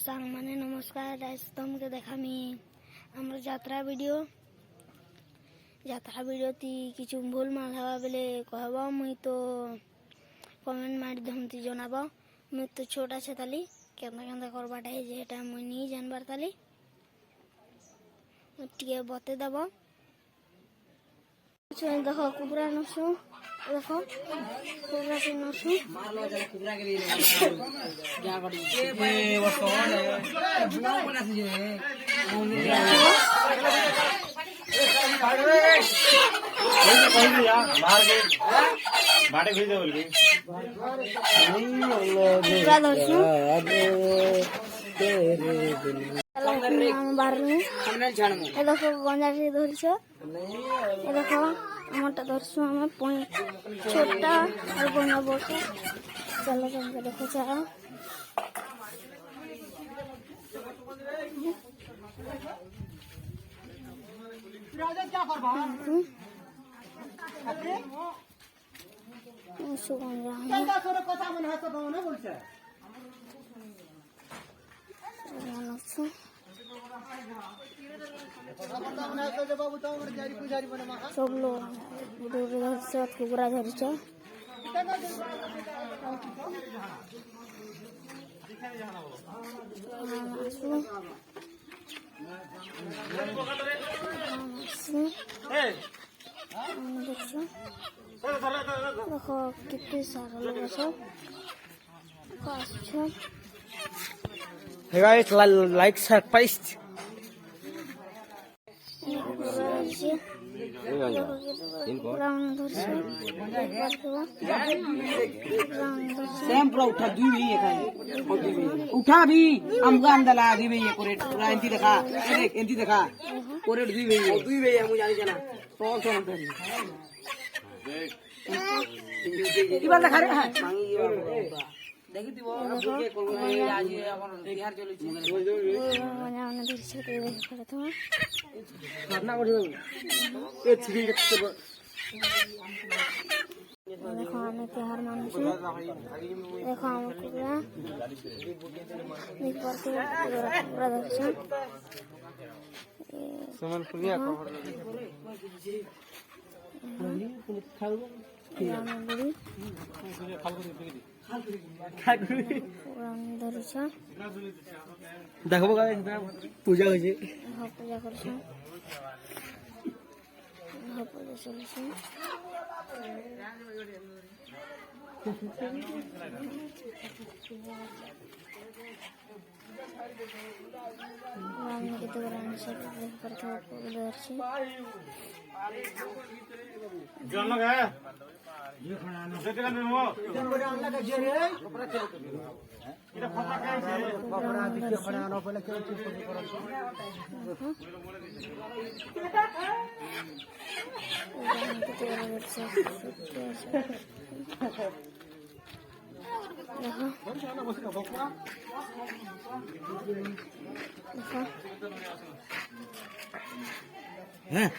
সাংমানে নমস্কার। আজ তোমাকে দেখামি আমরা যাত্রা ভিডিওটি কিছু ভুল মাল হওয়া বেলে কহব মুই তো কমেন্ট মাধ্যমে জানাব। মুই তো ছোট আছে তালি কেমন কেমন করবাটা যে এটা মুই নিয়ে জানবার তালি টিকে বতে দেব। দেখো কুবরা নসু, দেখো কুবরা কি নসু দেখো গঞ্জাটি ধরছ, দেখো আমারটা ধরছো আমার ছোটটা আর গঞ্জা বসে চলো তোমাকে দেখো চারা সব লোক ধরছে কুকুরা ধরছে দেখো কিতনি সারা লোক সব আসছে। Hey guys, like surprise. Same पूरा उठा दी हुई है उठा भी हम गान दला दी हुई है कोरेट पूरा एंटी दिखा देख एंटी दिखा कोरेट दी हुई है मुझे जानी जाना तो इबार दिखा रे है দেখি দিব বুকে করব আজ আমার বিহার চলেছে মানে আমাদের সাথে করে তোমার ঘটনা করে এ ছিড়ি গেছে। দেখো আমি তিহার মানুষ দেখো আমাকে পুরা ধরছে সমান ফুলিয়া খবর দেখো পূজা হয়েছে পূজা করছে পূজা চলছে হ্যাঁ